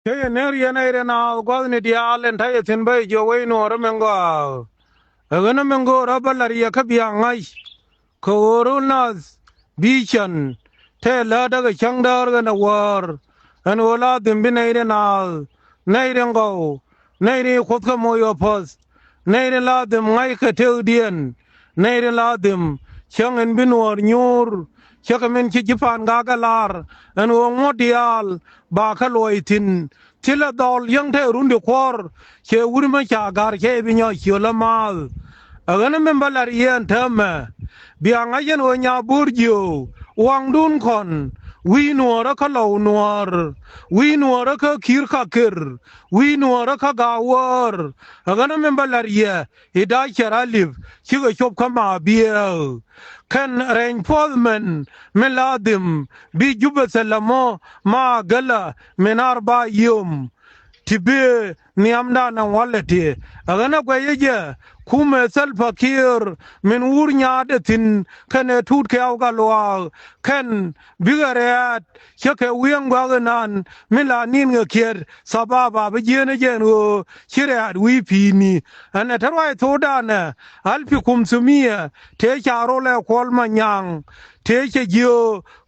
Ke neriya na gwazni dia alen taye tin bai jo waino ramengo agana mengo rabalariya kabiya ngai koronas bichan te la daga changdar gana war an wala dimbinaire na nairengo naire khotka moyo pas naire la dim ngai ka teudien naire la dim changen binwar nyur chakamen ki jipan gagalar an wo modial ba ka loitin tila dol yang te runde kwor che urma cha gar che binyo chola mal agana membalar yen tama bianga yen o nya burjo wang dun kon wi nuora ka law nuor wi nuora ka kir ka kir wi nuora ka gawar agana membalar ye ida charalif chigo chop kama biel kan reinforcement meladim bi juba salamo ma gala menar ba yum tibe niamda na walati agana gwayeje kume salfakir min wurnya datin kane tut ke awga loa kan bigaret chake wieng waganan milanin ngakir sababa bejene jenu chirat wi pini ana tarwai todana alfi kumsumia te charole kolmanyang te che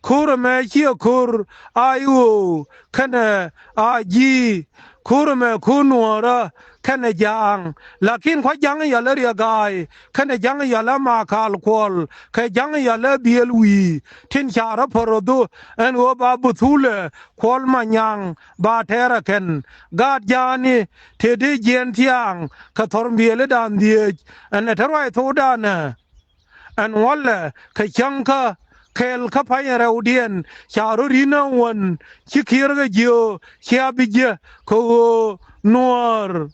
kur me chi kur ayu kane aji kur me kunwara kane jang lakin kwa jang ya le ya gai kane jang ya la ma kal kol ke jang ya le bielwi tin chara porodu en wo ba butule kol manyang ba tera ken gad jani te de jen tiang ka torm biele dan die en terwai todana en walla ke chanka kel ka payara udien charu rina won chikirga jio chiabije ko nuor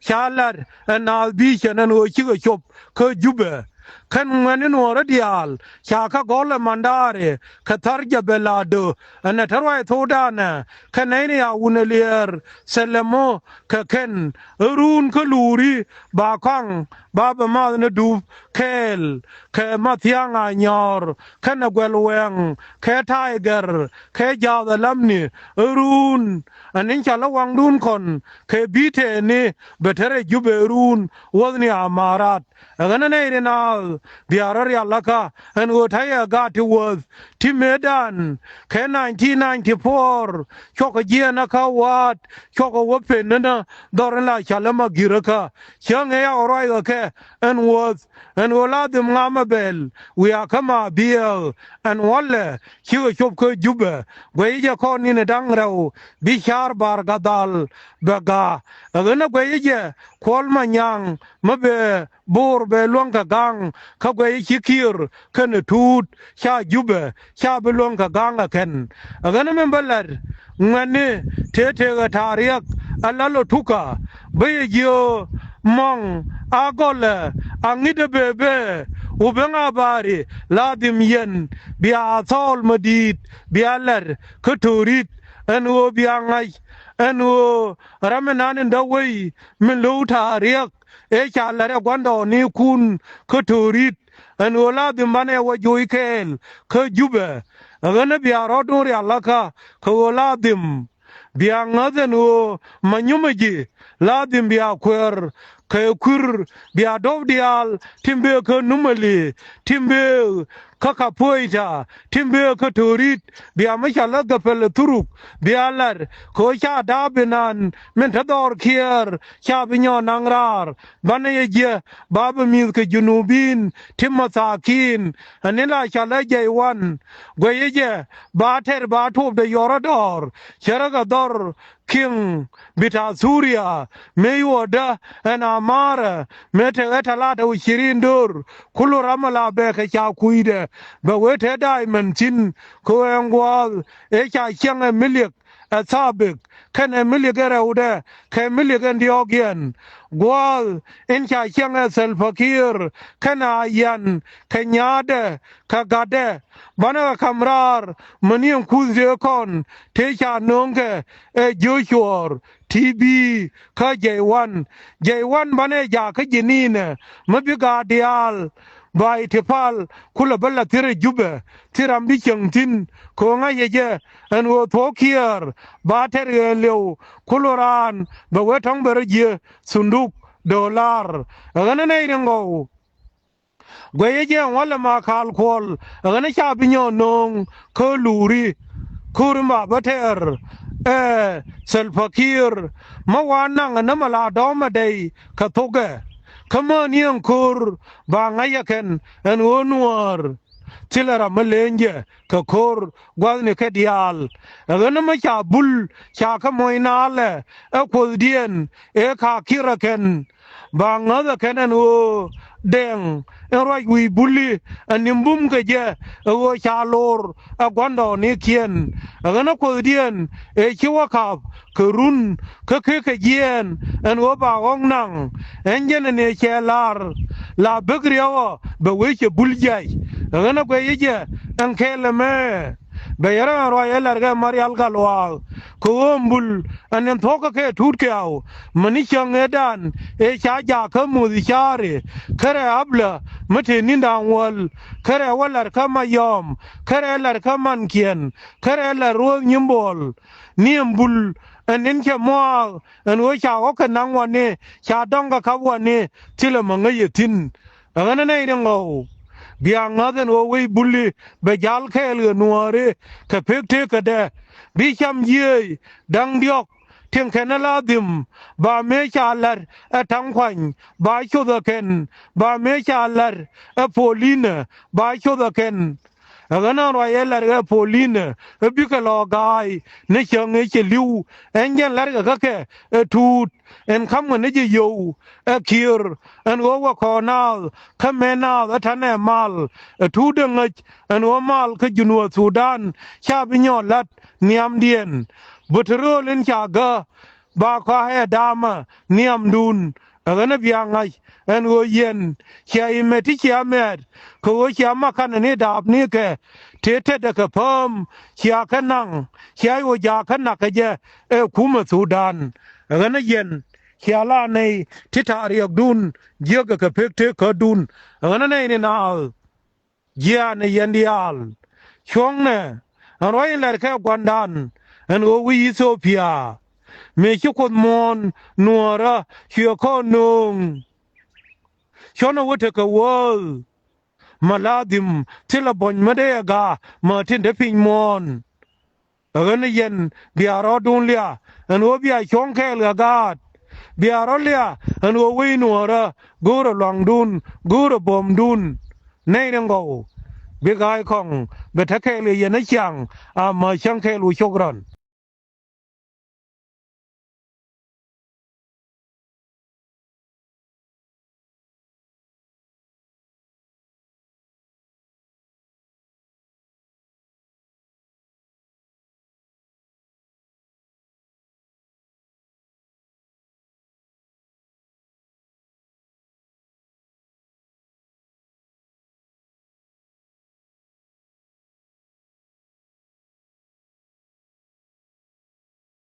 chalar na bi chanan o chigo chop ko jube kan ngani nuor dial chaka gol mandare ka tarja belado ana tarwai thodana kanai ya unelier selamo ka ken run ko luri ba kang baba ma na du kel ke mathianga nyor kana gwelweng ke tiger ke jawda lamni run anin chala wang dun kon ke bite ni betere jube run wodni amarat agana nei na biarar ya laka and wo taya got was timedan ke 1994 choko jena ka wat choko wopen na doran la chala magiraka change ya oroi ke and wala dem ngamabel we are kama biel and walla chigo chop ko juba gweje ko ni ne dangrau bishar bar gadal baga agana gweje kol manyang mabe bor be luang ka gang ka gwe chikir kan tut cha juba cha be luang ka gang ken agana membalar ngane tete ga tariak alalo tuka be yo mong agole angide bebe ubenga bari ladim yen bia thol madit bialar kuturit anu biangai anu ramenan ndawai min lu tariak e chalare gwando ni kun kuturit anu ladim bane wajuikel ke jube agana bia roduri alaka ko ladim bia ngadenu manyumaji ladim bia kwer ke kur bia dovdial timbe ke numali timbe kaka poita timbe ke turit bia machala gapel turuk bialar ko cha dabinan men tador kier cha binyo nangrar bane ye bab mi ke junubin timasakin anila chala jaywan goyeje bater batub de yorador cheraga dor king bita Suria meyoda ana mara mete etalata ushirindur kulu ramala beke cha kuide ba wete diamond chin ko engwal e cha chang milik asabik kan milik eraude ke milik ndiogian gwal in cha chang selfakir kana yan kenyade kagade bana kamrar maniam kuze kon te cha nonge e joshua TB ka J1 bane ja ka jinine mabiga dial บายเทพาลคุลบัลลทิรจุบที่รำดิจังทินคงไงเจอันวัวทอคียร์บาเทเรเลวคุลรานบวท้องเบรเจสุนดุกดอลลาร์กันนั่นเองก็กวยเจวันละมาคาลคอลกันชาบิญญงคลูรีคูรมาบัตเทอร์เซลฟาคีร์เมื่อวานนั่งน้ำมาลาดอมเดย์ขทุกขมันยังคูร์บางไงกันอันวนวร์ทิลารามาเลนเจขคูร์กว่านี่แค่เดียลกันน้ำมาชาบุลชาขโมยนาเลโคเดียนขาคิระกันบางอันกันอันวัวแดงรอยวิบุลีอันนิมบุมก็เจวัวชาโลร์กวนดอนี่เขียนกันโคเดียนชิวะขับกรุนคือเยียนอันวัวบางองนังอันเจนเนี่ยเชลาร์ลาเบกเรียวเบวเชบุลใจกันก็เจอันเคลเมเบียร์รอยเอลร์ก็มาริอัลกาลวาคุมบุลอันนั้นทอกก็ทูดเกี่ยวมันนี่ช่างเอดันชาจาขมูดิชารีเคเรอับละมัธนินดางวลเคเรวัลลร์ขมายอมเคเรลร์ขมันเขียนเคเรลร์รัวยิมบอลนิมบุลอันนั้นแค่มัวอันว่าชาวก็นังวันนี้ชาดองก็ขับวันนี้ที่ละมังเงยทินอันนั้นเองก็เบียงอาเดนโอวีบุลีเบจัลเคลนัวเรคเพิกเทกเดบิชามเยยดังดิอกเทียงแคนลาดิมบาเมชาลร์ทังควันบาโชดเคนบาเมชาลร์โพลินบาโชดเคนกันรอยลร์โพลินบิคลอกายเนชงเอชลิวเอ็นยันลร์ก็แค่ทูดเอ็นคำมันจะอยู่คีร์เอ็นว่าคอนาลคำเมนาลทันเอมาลทูดึงเอ็นว่ามาลคือจุนวัวสุดานชาบิญญาลัดนิยมเดียนบุตรโรลินชากะบาควาเฮดามนิยมดุนกันเบียงไงเอ็นว่าเย็นเชียอิเมติเชียเมดเขาว่าเชียมาคันนี้ดาบนี้แกเทเทเด็กเพิ่มเชียขันนังเชียว่าอยากขันนักเจคุมสุดานกันเย็นเขียลาในทิศอาริยกดุนเยอะกับเพิกเทกดุนกันในนี่นาเยียในยันเดียลช่วงเนี่ยรอยเลร์แค่กวนดันอันโอวิโซเฟียมีชุกมอนนัวระเชียคอนุงชนวัตกวอลมาลาดิมที่ละบนมาได้กามาทิ้งเดพิงมอนกันเย็นเบียรอดุนเลียอันโอเบียช่องแค่เลือกาดเบียร์เลียอันว่าวินัวระกูระลองดุนกูระบอมดุนในนังกูเบกายของเบทักเคลียนช่างมาช่างเคลูชกรัน